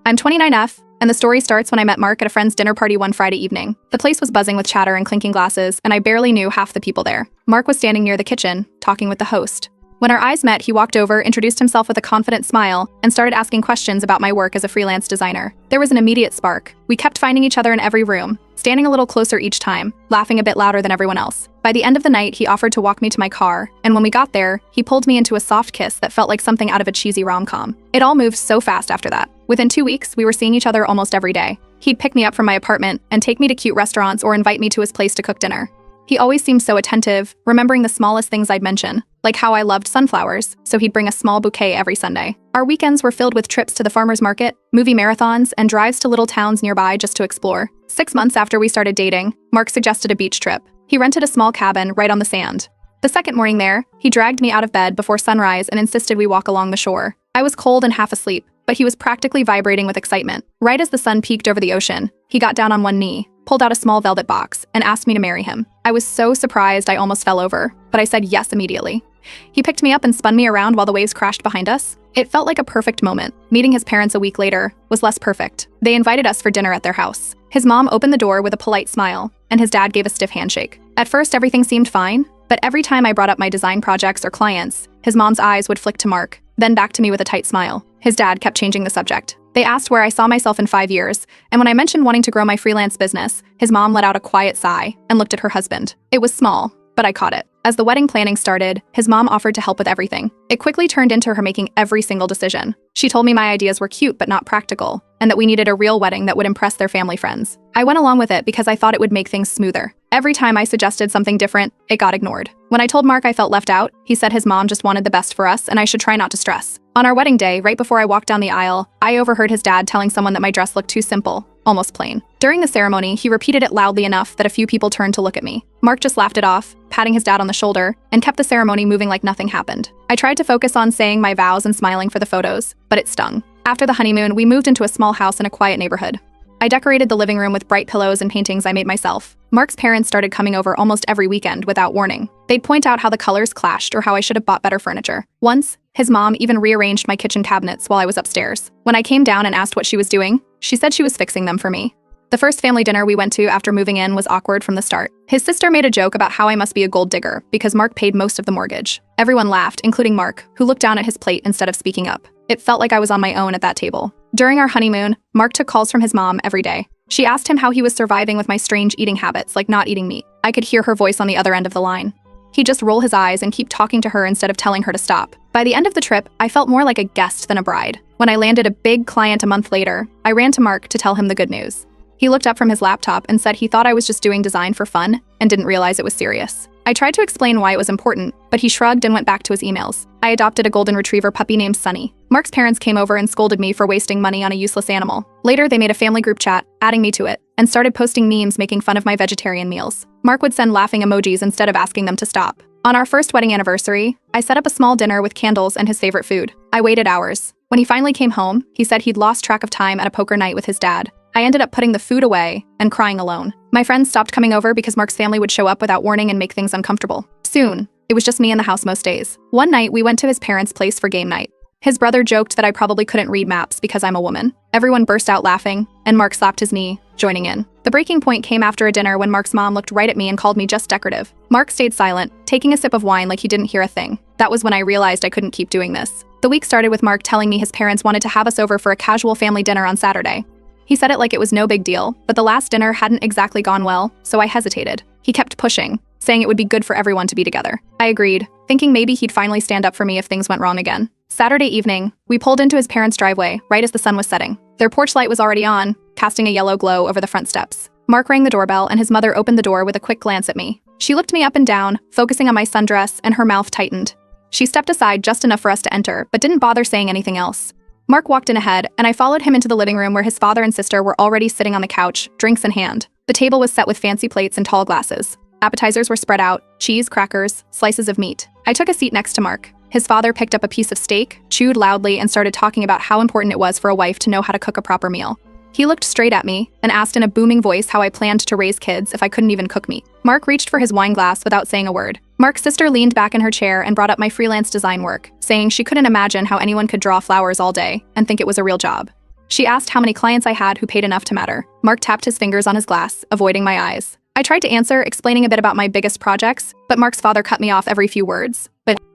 I'm 29F, and the story starts when I met Mark at a friend's dinner party one Friday evening. The place was buzzing with chatter and clinking glasses, and I barely knew half the people there. Mark was standing near the kitchen, talking with the host. When our eyes met, he walked over, introduced himself with a confident smile, and started asking questions about my work as a freelance designer. There was an immediate spark. We kept finding each other in every room, standing a little closer each time, laughing a bit louder than everyone else. By the end of the night, he offered to walk me to my car, and when we got there, he pulled me into a soft kiss that felt like something out of a cheesy rom-com. It all moved so fast after that. Within 2 weeks, we were seeing each other almost every day. He'd pick me up from my apartment and take me to cute restaurants or invite me to his place to cook dinner. He always seemed so attentive, remembering the smallest things I'd mention, like how I loved sunflowers, so he'd bring a small bouquet every Sunday. Our weekends were filled with trips to the farmer's market, movie marathons, and drives to little towns nearby just to explore. 6 months after we started dating, Mark suggested a beach trip. He rented a small cabin right on the sand. The second morning there, he dragged me out of bed before sunrise and insisted we walk along the shore. I was cold and half asleep, but he was practically vibrating with excitement. Right as the sun peaked over the ocean, he got down on one knee, pulled out a small velvet box, and asked me to marry him. I was so surprised I almost fell over, but I said yes immediately. He picked me up and spun me around while the waves crashed behind us. It felt like a perfect moment. Meeting his parents a week later was less perfect. They invited us for dinner at their house. His mom opened the door with a polite smile, and his dad gave a stiff handshake. At first, everything seemed fine, but every time I brought up my design projects or clients, his mom's eyes would flick to Mark, then back to me with a tight smile. His dad kept changing the subject. They asked where I saw myself in 5 years, and when I mentioned wanting to grow my freelance business, his mom let out a quiet sigh and looked at her husband. It was small, but I caught it. As the wedding planning started, his mom offered to help with everything. It quickly turned into her making every single decision. She told me my ideas were cute but not practical, and that we needed a real wedding that would impress their family friends. I went along with it because I thought it would make things smoother. Every time I suggested something different, it got ignored. When I told Mark I felt left out, he said his mom just wanted the best for us and I should try not to stress. On our wedding day, right before I walked down the aisle, I overheard his dad telling someone that my dress looked too simple, almost plain. During the ceremony, he repeated it loudly enough that a few people turned to look at me. Mark just laughed it off, patting his dad on the shoulder, and kept the ceremony moving like nothing happened. I tried to focus on saying my vows and smiling for the photos, but it stung. After the honeymoon, we moved into a small house in a quiet neighborhood. I decorated the living room with bright pillows and paintings I made myself. Mark's parents started coming over almost every weekend without warning. They'd point out how the colors clashed or how I should have bought better furniture. Once, his mom even rearranged my kitchen cabinets while I was upstairs. When I came down and asked what she was doing, she said she was fixing them for me. The first family dinner we went to after moving in was awkward from the start. His sister made a joke about how I must be a gold digger because Mark paid most of the mortgage. Everyone laughed, including Mark, who looked down at his plate instead of speaking up. It felt like I was on my own at that table. During our honeymoon, Mark took calls from his mom every day. She asked him how he was surviving with my strange eating habits, like not eating meat. I could hear her voice on the other end of the line. He'd just roll his eyes and keep talking to her instead of telling her to stop. By the end of the trip, I felt more like a guest than a bride. When I landed a big client a month later, I ran to Mark to tell him the good news. He looked up from his laptop and said he thought I was just doing design for fun and didn't realize it was serious. I tried to explain why it was important, but he shrugged and went back to his emails. I adopted a golden retriever puppy named Sunny. Mark's parents came over and scolded me for wasting money on a useless animal. Later, they made a family group chat, adding me to it, and started posting memes making fun of my vegetarian meals. Mark would send laughing emojis instead of asking them to stop. On our first wedding anniversary, I set up a small dinner with candles and his favorite food. I waited hours. When he finally came home, he said he'd lost track of time at a poker night with his dad. I ended up putting the food away and crying alone. My friends stopped coming over because Mark's family would show up without warning and make things uncomfortable. Soon, it was just me in the house most days. One night, we went to his parents' place for game night. His brother joked that I probably couldn't read maps because I'm a woman. Everyone burst out laughing, and Mark slapped his knee, joining in. The breaking point came after a dinner when Mark's mom looked right at me and called me just decorative. Mark stayed silent, taking a sip of wine like he didn't hear a thing. That was when I realized I couldn't keep doing this. The week started with Mark telling me his parents wanted to have us over for a casual family dinner on Saturday. He said it like it was no big deal, but the last dinner hadn't exactly gone well, so I hesitated. He kept pushing, saying it would be good for everyone to be together. I agreed, thinking maybe he'd finally stand up for me if things went wrong again. Saturday evening, we pulled into his parents' driveway right as the sun was setting. Their porch light was already on, casting a yellow glow over the front steps. Mark rang the doorbell and his mother opened the door with a quick glance at me. She looked me up and down, focusing on my sundress, and her mouth tightened. She stepped aside just enough for us to enter, but didn't bother saying anything else. Mark walked in ahead, and I followed him into the living room where his father and sister were already sitting on the couch, drinks in hand. The table was set with fancy plates and tall glasses. Appetizers were spread out, cheese, crackers, slices of meat. I took a seat next to Mark. His father picked up a piece of steak, chewed loudly, and started talking about how important it was for a wife to know how to cook a proper meal. He looked straight at me and asked in a booming voice how I planned to raise kids if I couldn't even cook meat. Mark reached for his wine glass without saying a word. Mark's sister leaned back in her chair and brought up my freelance design work, saying she couldn't imagine how anyone could draw flowers all day and think it was a real job. She asked how many clients I had who paid enough to matter. Mark tapped his fingers on his glass, avoiding my eyes. I tried to answer, explaining a bit about my biggest projects, but Mark's father cut me off every few words,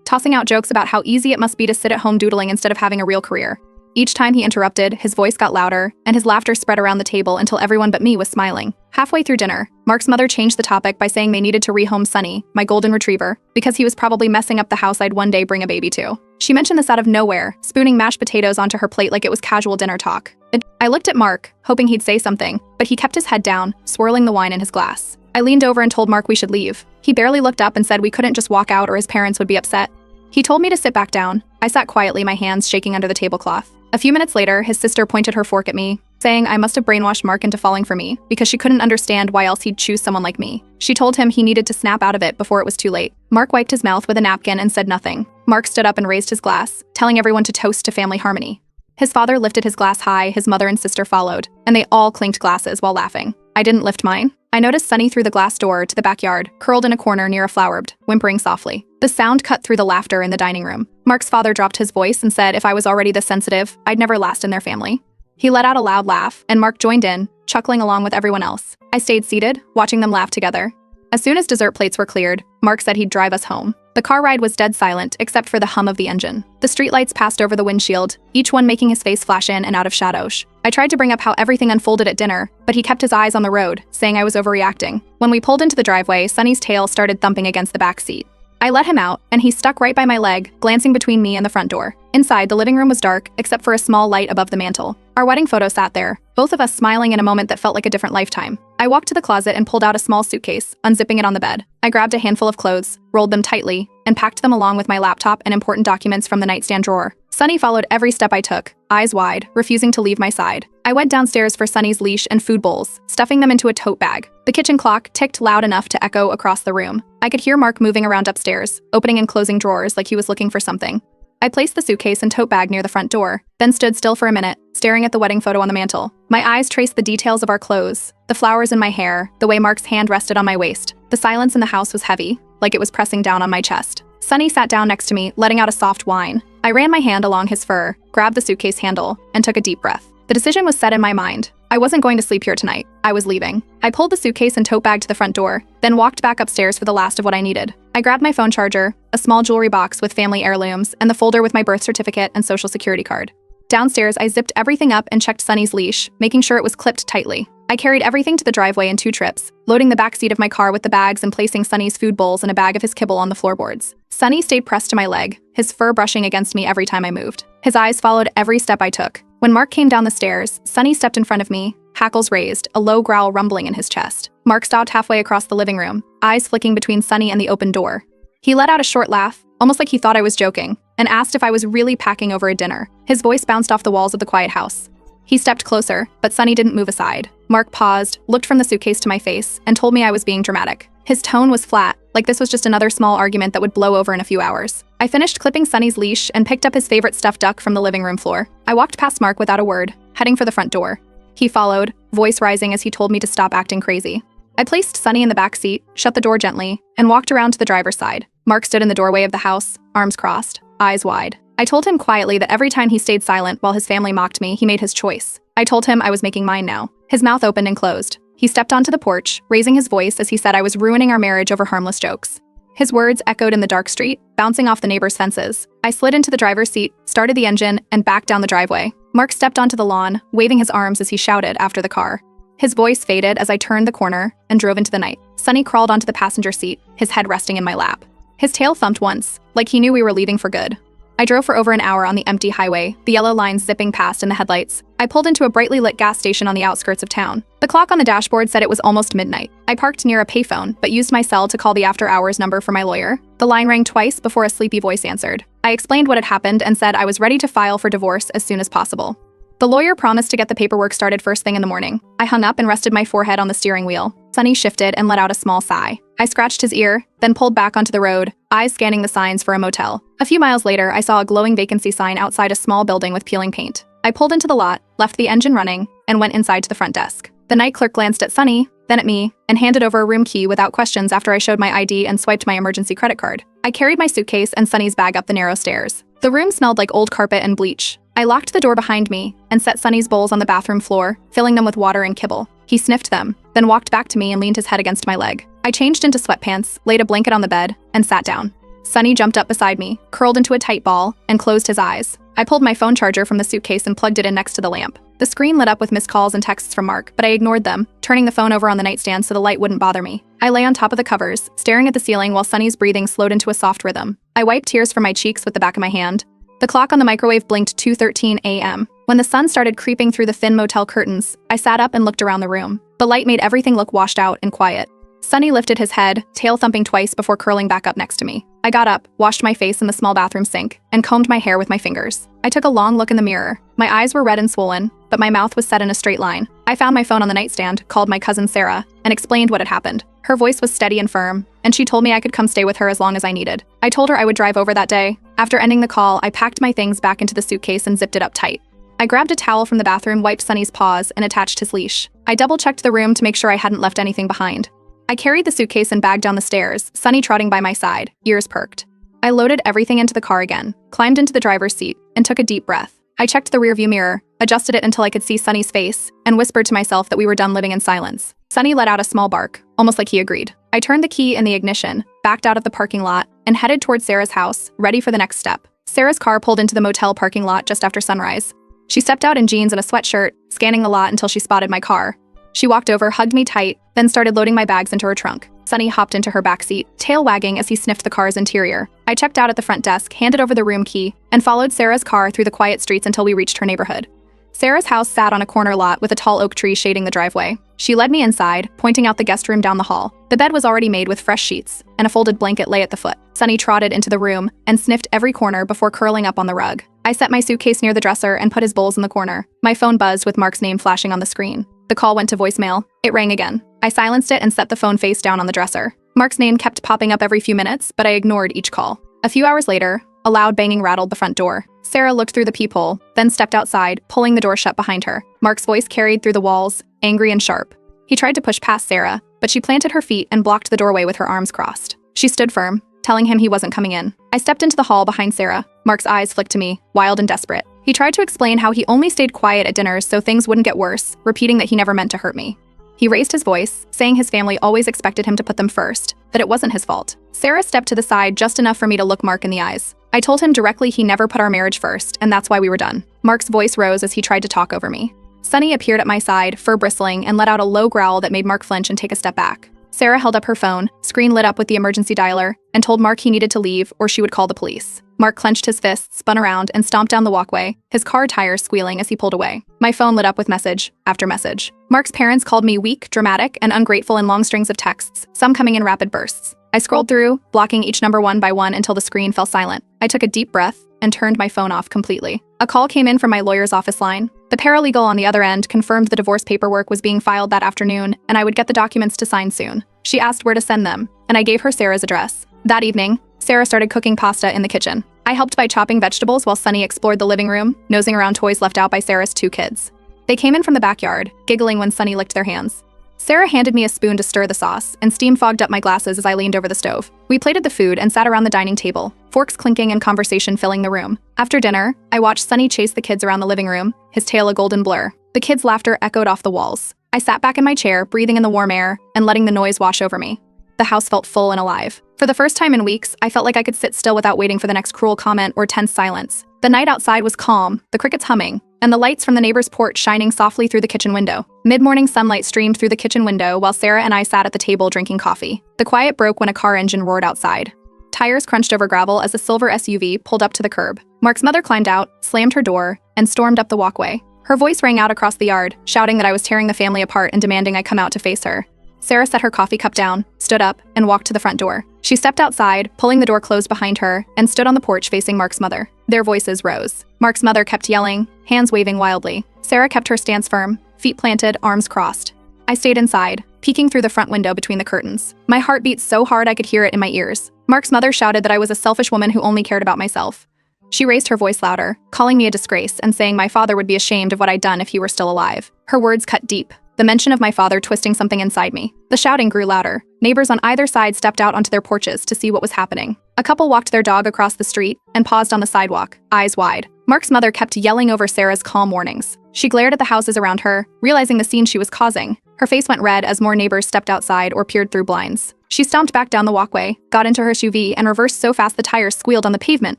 tossing out jokes about how easy it must be to sit at home doodling instead of having a real career. Each time he interrupted, his voice got louder, and his laughter spread around the table until everyone but me was smiling. Halfway through dinner, Mark's mother changed the topic by saying they needed to rehome Sunny, my golden retriever, because he was probably messing up the house I'd one day bring a baby to. She mentioned this out of nowhere, spooning mashed potatoes onto her plate like it was casual dinner talk. I looked at Mark, hoping he'd say something, but he kept his head down, swirling the wine in his glass. I leaned over and told Mark we should leave. He barely looked up and said we couldn't just walk out or his parents would be upset. He told me to sit back down. I sat quietly, my hands shaking under the tablecloth. A few minutes later, his sister pointed her fork at me, saying I must have brainwashed Mark into falling for me, because she couldn't understand why else he'd choose someone like me. She told him he needed to snap out of it before it was too late. Mark wiped his mouth with a napkin and said nothing. Mark stood up and raised his glass, telling everyone to toast to family harmony. His father lifted his glass high, his mother and sister followed, and they all clinked glasses while laughing. I didn't lift mine. I noticed Sunny through the glass door to the backyard, curled in a corner near a flower bed, whimpering softly. The sound cut through the laughter in the dining room. Mark's father dropped his voice and said if I was already this sensitive, I'd never last in their family. He let out a loud laugh, and Mark joined in, chuckling along with everyone else. I stayed seated, watching them laugh together. As soon as dessert plates were cleared, Mark said he'd drive us home. The car ride was dead silent, except for the hum of the engine. The streetlights passed over the windshield, each one making his face flash in and out of shadows. I tried to bring up how everything unfolded at dinner, but he kept his eyes on the road, saying I was overreacting. When we pulled into the driveway, Sunny's tail started thumping against the back seat. I let him out, and he stuck right by my leg, glancing between me and the front door. Inside, the living room was dark, except for a small light above the mantel. Our wedding photo sat there, both of us smiling in a moment that felt like a different lifetime. I walked to the closet and pulled out a small suitcase, unzipping it on the bed. I grabbed a handful of clothes, rolled them tightly, and packed them along with my laptop and important documents from the nightstand drawer. Sunny followed every step I took, eyes wide, refusing to leave my side. I went downstairs for Sunny's leash and food bowls, stuffing them into a tote bag. The kitchen clock ticked loud enough to echo across the room. I could hear Mark moving around upstairs, opening and closing drawers like he was looking for something. I placed the suitcase and tote bag near the front door, then stood still for a minute, staring at the wedding photo on the mantel. My eyes traced the details of our clothes, the flowers in my hair, the way Mark's hand rested on my waist. The silence in the house was heavy, like it was pressing down on my chest. Sunny sat down next to me, letting out a soft whine. I ran my hand along his fur, grabbed the suitcase handle, and took a deep breath. The decision was set in my mind. I wasn't going to sleep here tonight. I was leaving. I pulled the suitcase and tote bag to the front door, then walked back upstairs for the last of what I needed. I grabbed my phone charger, a small jewelry box with family heirlooms, and the folder with my birth certificate and social security card. Downstairs, I zipped everything up and checked Sunny's leash, making sure it was clipped tightly. I carried everything to the driveway in 2 trips, loading the back seat of my car with the bags and placing Sunny's food bowls and a bag of his kibble on the floorboards. Sunny stayed pressed to my leg, his fur brushing against me every time I moved. His eyes followed every step I took. When Mark came down the stairs, Sunny stepped in front of me, hackles raised, a low growl rumbling in his chest. Mark stopped halfway across the living room, eyes flicking between Sunny and the open door. He let out a short laugh, almost like he thought I was joking, and asked if I was really packing over a dinner. His voice bounced off the walls of the quiet house. He stepped closer, but Sunny didn't move aside. Mark paused, looked from the suitcase to my face, and told me I was being dramatic. His tone was flat, like this was just another small argument that would blow over in a few hours. I finished clipping Sunny's leash and picked up his favorite stuffed duck from the living room floor. I walked past Mark without a word, heading for the front door. He followed, voice rising as he told me to stop acting crazy. I placed Sunny in the back seat, shut the door gently, and walked around to the driver's side. Mark stood in the doorway of the house, arms crossed, eyes wide. I told him quietly that every time he stayed silent while his family mocked me, he made his choice. I told him I was making mine now. His mouth opened and closed. He stepped onto the porch, raising his voice as he said I was ruining our marriage over harmless jokes. His words echoed in the dark street, bouncing off the neighbors' fences. I slid into the driver's seat, started the engine, and backed down the driveway. Mark stepped onto the lawn, waving his arms as he shouted after the car. His voice faded as I turned the corner and drove into the night. Sunny crawled onto the passenger seat, his head resting in my lap. His tail thumped once, like he knew we were leaving for good. I drove for over an hour on the empty highway, the yellow lines zipping past in the headlights. I pulled into a brightly lit gas station on the outskirts of town. The clock on the dashboard said it was almost midnight. I parked near a payphone, but used my cell to call the after-hours number for my lawyer. The line rang twice before a sleepy voice answered. I explained what had happened and said I was ready to file for divorce as soon as possible. The lawyer promised to get the paperwork started first thing in the morning. I hung up and rested my forehead on the steering wheel. Sunny shifted and let out a small sigh. I scratched his ear, then pulled back onto the road, eyes scanning the signs for a motel. A few miles later, I saw a glowing vacancy sign outside a small building with peeling paint. I pulled into the lot, left the engine running, and went inside to the front desk. The night clerk glanced at Sunny, then at me, and handed over a room key without questions after I showed my ID and swiped my emergency credit card. I carried my suitcase and Sunny's bag up the narrow stairs. The room smelled like old carpet and bleach, I locked the door behind me and set Sonny's bowls on the bathroom floor, filling them with water and kibble. He sniffed them, then walked back to me and leaned his head against my leg. I changed into sweatpants, laid a blanket on the bed, and sat down. Sonny jumped up beside me, curled into a tight ball, and closed his eyes. I pulled my phone charger from the suitcase and plugged it in next to the lamp. The screen lit up with missed calls and texts from Mark, but I ignored them, turning the phone over on the nightstand so the light wouldn't bother me. I lay on top of the covers, staring at the ceiling while Sonny's breathing slowed into a soft rhythm. I wiped tears from my cheeks with the back of my hand. The clock on the microwave blinked 2:13 a.m. When the sun started creeping through the thin motel curtains, I sat up and looked around the room. The light made everything look washed out and quiet. Sonny lifted his head, tail thumping twice before curling back up next to me. I got up, washed my face in the small bathroom sink, and combed my hair with my fingers. I took a long look in the mirror. My eyes were red and swollen, but my mouth was set in a straight line. I found my phone on the nightstand, called my cousin Sarah, and explained what had happened. Her voice was steady and firm, and she told me I could come stay with her as long as I needed. I told her I would drive over that day. After ending the call, I packed my things back into the suitcase and zipped it up tight. I grabbed a towel from the bathroom, wiped Sonny's paws, and attached his leash. I double-checked the room to make sure I hadn't left anything behind. I carried the suitcase and bag down the stairs, Sonny trotting by my side, ears perked. I loaded everything into the car again, climbed into the driver's seat, and took a deep breath. I checked the rearview mirror, adjusted it until I could see Sonny's face, and whispered to myself that we were done living in silence. Sonny let out a small bark, almost like he agreed. I turned the key in the ignition, backed out of the parking lot, and headed towards Sarah's house, ready for the next step. Sarah's car pulled into the motel parking lot just after sunrise. She stepped out in jeans and a sweatshirt, scanning the lot until she spotted my car. She walked over, hugged me tight, then started loading my bags into her trunk. Sonny hopped into her backseat, tail wagging as he sniffed the car's interior. I checked out at the front desk, handed over the room key, and followed Sarah's car through the quiet streets until we reached her neighborhood. Sarah's house sat on a corner lot with a tall oak tree shading the driveway. She led me inside, pointing out the guest room down the hall. The bed was already made with fresh sheets, and a folded blanket lay at the foot. Sonny trotted into the room and sniffed every corner before curling up on the rug. I set my suitcase near the dresser and put his bowls in the corner. My phone buzzed with Mark's name flashing on the screen. The call went to voicemail. It rang again. I silenced it and set the phone face down on the dresser. Mark's name kept popping up every few minutes, but I ignored each call. A few hours later, a loud banging rattled the front door. Sarah looked through the peephole, then stepped outside, pulling the door shut behind her. Mark's voice carried through the walls, angry and sharp. He tried to push past Sarah, but she planted her feet and blocked the doorway with her arms crossed. She stood firm, telling him he wasn't coming in. I stepped into the hall behind Sarah. Mark's eyes flicked to me, wild and desperate. He tried to explain how he only stayed quiet at dinners so things wouldn't get worse, repeating that he never meant to hurt me. He raised his voice, saying his family always expected him to put them first, that it wasn't his fault. Sarah stepped to the side just enough for me to look Mark in the eyes. I told him directly he never put our marriage first, and that's why we were done. Mark's voice rose as he tried to talk over me. Sonny appeared at my side, fur bristling, and let out a low growl that made Mark flinch and take a step back. Sarah held up her phone, screen lit up with the emergency dialer, and told Mark he needed to leave or she would call the police. Mark clenched his fists, spun around, and stomped down the walkway, his car tires squealing as he pulled away. My phone lit up with message after message. Mark's parents called me weak, dramatic, and ungrateful in long strings of texts, some coming in rapid bursts. I scrolled through, blocking each number one by one until the screen fell silent. I took a deep breath and turned my phone off completely. A call came in from my lawyer's office line. The paralegal on the other end confirmed the divorce paperwork was being filed that afternoon, and I would get the documents to sign soon. She asked where to send them, and I gave her Sarah's address. That evening, Sarah started cooking pasta in the kitchen. I helped by chopping vegetables while Sonny explored the living room, nosing around toys left out by Sarah's two kids. They came in from the backyard, giggling when Sonny licked their hands. Sarah handed me a spoon to stir the sauce, and steam fogged up my glasses as I leaned over the stove. We plated the food and sat around the dining table, forks clinking and conversation filling the room. After dinner, I watched Sonny chase the kids around the living room, his tail a golden blur. The kids' laughter echoed off the walls. I sat back in my chair, breathing in the warm air and letting the noise wash over me. The house felt full and alive. For the first time in weeks, I felt like I could sit still without waiting for the next cruel comment or tense silence. The night outside was calm, the crickets humming, and the lights from the neighbor's porch shining softly through the kitchen window. Mid-morning sunlight streamed through the kitchen window while Sarah and I sat at the table drinking coffee. The quiet broke when a car engine roared outside. Tires crunched over gravel as a silver SUV pulled up to the curb. Mark's mother climbed out, slammed her door, and stormed up the walkway. Her voice rang out across the yard, shouting that I was tearing the family apart and demanding I come out to face her. Sarah set her coffee cup down, stood up, and walked to the front door. She stepped outside, pulling the door closed behind her, and stood on the porch facing Mark's mother. Their voices rose. Mark's mother kept yelling, hands waving wildly. Sarah kept her stance firm, feet planted, arms crossed. I stayed inside, peeking through the front window between the curtains. My heart beat so hard I could hear it in my ears. Mark's mother shouted that I was a selfish woman who only cared about myself. She raised her voice louder, calling me a disgrace and saying my father would be ashamed of what I'd done if he were still alive. Her words cut deep, the mention of my father twisting something inside me. The shouting grew louder. Neighbors on either side stepped out onto their porches to see what was happening. A couple walked their dog across the street and paused on the sidewalk, eyes wide. Mark's mother kept yelling over Sarah's calm warnings. She glared at the houses around her, realizing the scene she was causing. Her face went red as more neighbors stepped outside or peered through blinds. She stomped back down the walkway, got into her SUV, and reversed so fast the tires squealed on the pavement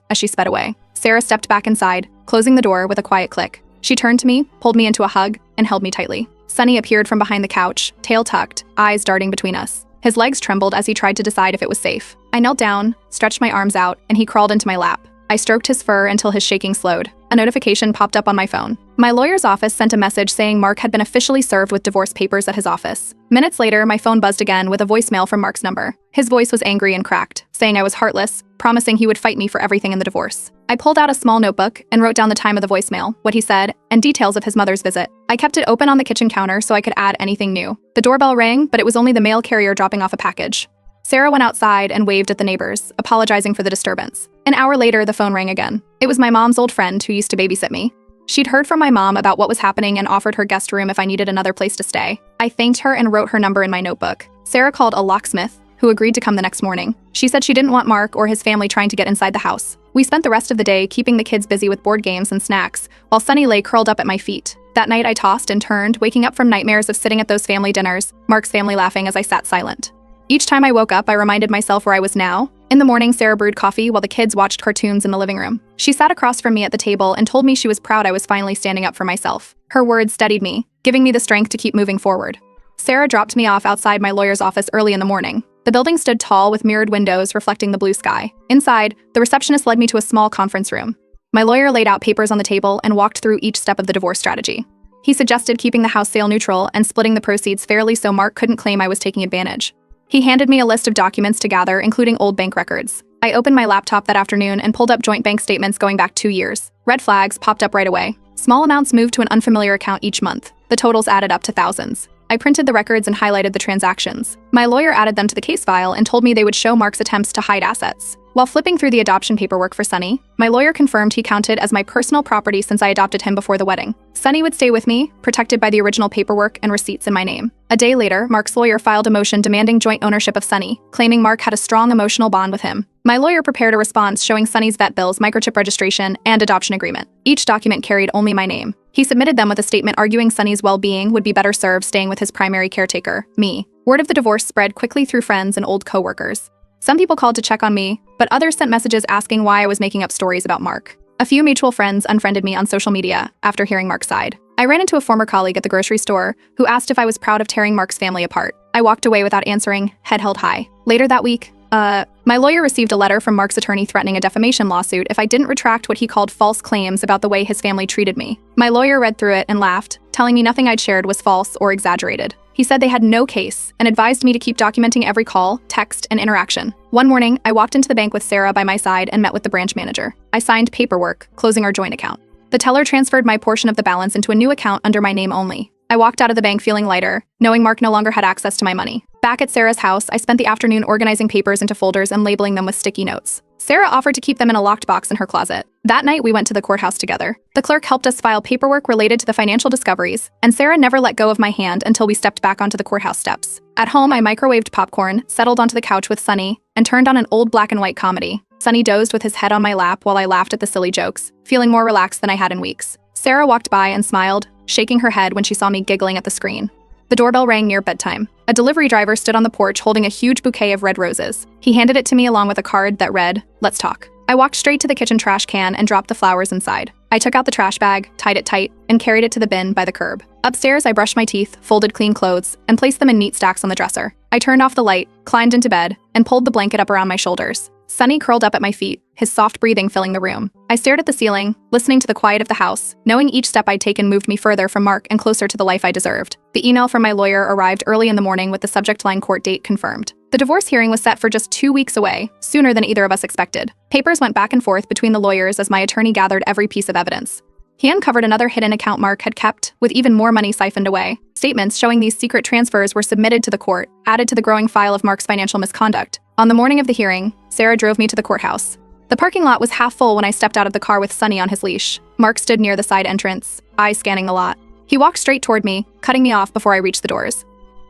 as she sped away. Sarah stepped back inside, closing the door with a quiet click. She turned to me, pulled me into a hug, and held me tightly. Sonny appeared from behind the couch, tail tucked, eyes darting between us. His legs trembled as he tried to decide if it was safe. I knelt down, stretched my arms out, and he crawled into my lap. I stroked his fur until his shaking slowed. A notification popped up on my phone. My lawyer's office sent a message saying Mark had been officially served with divorce papers at his office. Minutes later, my phone buzzed again with a voicemail from Mark's number. His voice was angry and cracked, saying I was heartless, promising he would fight me for everything in the divorce. I pulled out a small notebook and wrote down the time of the voicemail, what he said, and details of his mother's visit. I kept it open on the kitchen counter so I could add anything new. The doorbell rang, but it was only the mail carrier dropping off a package. Sarah went outside and waved at the neighbors, apologizing for the disturbance. An hour later, the phone rang again. It was my mom's old friend who used to babysit me. She'd heard from my mom about what was happening and offered her guest room if I needed another place to stay. I thanked her and wrote her number in my notebook. Sarah called a locksmith, who agreed to come the next morning. She said she didn't want Mark or his family trying to get inside the house. We spent the rest of the day keeping the kids busy with board games and snacks, while Sonny lay curled up at my feet. That night I tossed and turned, waking up from nightmares of sitting at those family dinners, Mark's family laughing as I sat silent. Each time I woke up, I reminded myself where I was now. In the morning, Sarah brewed coffee while the kids watched cartoons in the living room. She sat across from me at the table and told me she was proud I was finally standing up for myself. Her words steadied me, giving me the strength to keep moving forward. Sarah dropped me off outside my lawyer's office early in the morning. The building stood tall with mirrored windows reflecting the blue sky. Inside, the receptionist led me to a small conference room. My lawyer laid out papers on the table and walked through each step of the divorce strategy. He suggested keeping the house sale neutral and splitting the proceeds fairly so Mark couldn't claim I was taking advantage. He handed me a list of documents to gather, including old bank records. I opened my laptop that afternoon and pulled up joint bank statements going back 2 years. Red flags popped up right away. Small amounts moved to an unfamiliar account each month. The totals added up to thousands. I printed the records and highlighted the transactions. My lawyer added them to the case file and told me they would show Mark's attempts to hide assets. While flipping through the adoption paperwork for Sonny, my lawyer confirmed he counted as my personal property since I adopted him before the wedding. Sonny would stay with me, protected by the original paperwork and receipts in my name. A day later, Mark's lawyer filed a motion demanding joint ownership of Sonny, claiming Mark had a strong emotional bond with him. My lawyer prepared a response showing Sonny's vet bills, microchip registration, and adoption agreement. Each document carried only my name. He submitted them with a statement arguing Sonny's well-being would be better served staying with his primary caretaker, me. Word of the divorce spread quickly through friends and old co-workers. Some people called to check on me, but others sent messages asking why I was making up stories about Mark. A few mutual friends unfriended me on social media after hearing Mark's side. I ran into a former colleague at the grocery store who asked if I was proud of tearing Mark's family apart. I walked away without answering, head held high. Later that week, my lawyer received a letter from Mark's attorney threatening a defamation lawsuit if I didn't retract what he called false claims about the way his family treated me. My lawyer read through it and laughed, telling me nothing I'd shared was false or exaggerated. He said they had no case and advised me to keep documenting every call, text, and interaction. One morning, I walked into the bank with Sarah by my side and met with the branch manager. I signed paperwork, closing our joint account. The teller transferred my portion of the balance into a new account under my name only. I walked out of the bank feeling lighter, knowing Mark no longer had access to my money. Back at Sarah's house, I spent the afternoon organizing papers into folders and labeling them with sticky notes. Sarah offered to keep them in a locked box in her closet. That night, we went to the courthouse together. The clerk helped us file paperwork related to the financial discoveries, and Sarah never let go of my hand until we stepped back onto the courthouse steps. At home, I microwaved popcorn, settled onto the couch with Sonny, and turned on an old black and white comedy. Sonny dozed with his head on my lap while I laughed at the silly jokes, feeling more relaxed than I had in weeks. Sarah walked by and smiled, shaking her head when she saw me giggling at the screen. The doorbell rang near bedtime. A delivery driver stood on the porch holding a huge bouquet of red roses. He handed it to me along with a card that read, "Let's talk." I walked straight to the kitchen trash can and dropped the flowers inside. I took out the trash bag, tied it tight, and carried it to the bin by the curb. Upstairs, I brushed my teeth, folded clean clothes, and placed them in neat stacks on the dresser. I turned off the light, climbed into bed, and pulled the blanket up around my shoulders. Sonny curled up at my feet, his soft breathing filling the room. I stared at the ceiling, listening to the quiet of the house, knowing each step I'd taken moved me further from Mark and closer to the life I deserved. The email from my lawyer arrived early in the morning with the subject line court date confirmed. The divorce hearing was set for just 2 weeks away, sooner than either of us expected. Papers went back and forth between the lawyers as my attorney gathered every piece of evidence. He uncovered another hidden account Mark had kept, with even more money siphoned away. Statements showing these secret transfers were submitted to the court, added to the growing file of Mark's financial misconduct. On the morning of the hearing, Sarah drove me to the courthouse. The parking lot was half full when I stepped out of the car with Sonny on his leash. Mark stood near the side entrance, eyes scanning the lot. He walked straight toward me, cutting me off before I reached the doors.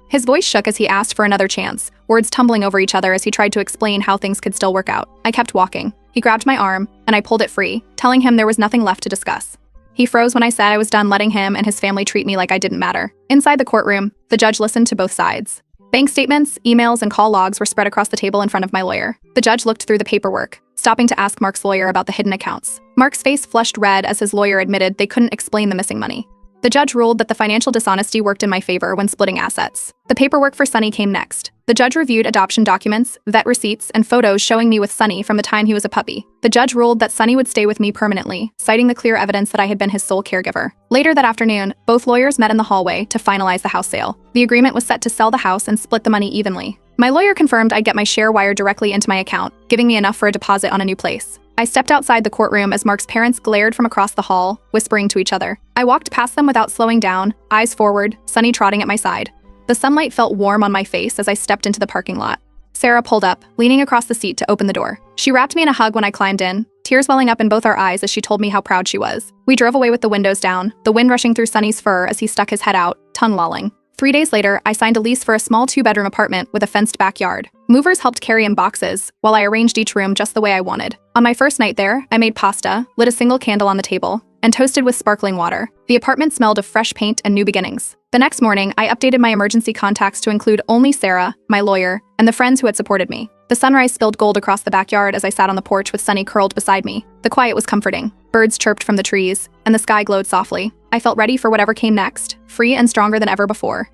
His voice shook as he asked for another chance, words tumbling over each other as he tried to explain how things could still work out. I kept walking. He grabbed my arm, and I pulled it free, telling him there was nothing left to discuss. He froze when I said I was done letting him and his family treat me like I didn't matter. Inside the courtroom, the judge listened to both sides. Bank statements, emails, and call logs were spread across the table in front of my lawyer. The judge looked through the paperwork, stopping to ask Mark's lawyer about the hidden accounts. Mark's face flushed red as his lawyer admitted they couldn't explain the missing money. The judge ruled that the financial dishonesty worked in my favor when splitting assets. The paperwork for Sunny came next. The judge reviewed adoption documents, vet receipts, and photos showing me with Sunny from the time he was a puppy. The judge ruled that Sunny would stay with me permanently, citing the clear evidence that I had been his sole caregiver. Later that afternoon, both lawyers met in the hallway to finalize the house sale. The agreement was set to sell the house and split the money evenly. My lawyer confirmed I'd get my share wired directly into my account, giving me enough for a deposit on a new place. I stepped outside the courtroom as Mark's parents glared from across the hall, whispering to each other. I walked past them without slowing down, eyes forward, Sunny trotting at my side. The sunlight felt warm on my face as I stepped into the parking lot. Sarah pulled up, leaning across the seat to open the door. She wrapped me in a hug when I climbed in, tears welling up in both our eyes as she told me how proud she was. We drove away with the windows down, the wind rushing through Sunny's fur as he stuck his head out, tongue lolling. 3 days later, I signed a lease for a small 2-bedroom apartment with a fenced backyard. Movers helped carry in boxes, while I arranged each room just the way I wanted. On my first night there, I made pasta, lit a single candle on the table, and toasted with sparkling water. The apartment smelled of fresh paint and new beginnings. The next morning, I updated my emergency contacts to include only Sarah, my lawyer, and the friends who had supported me. The sunrise spilled gold across the backyard as I sat on the porch with Sunny curled beside me. The quiet was comforting. Birds chirped from the trees, and the sky glowed softly. I felt ready for whatever came next, free and stronger than ever before.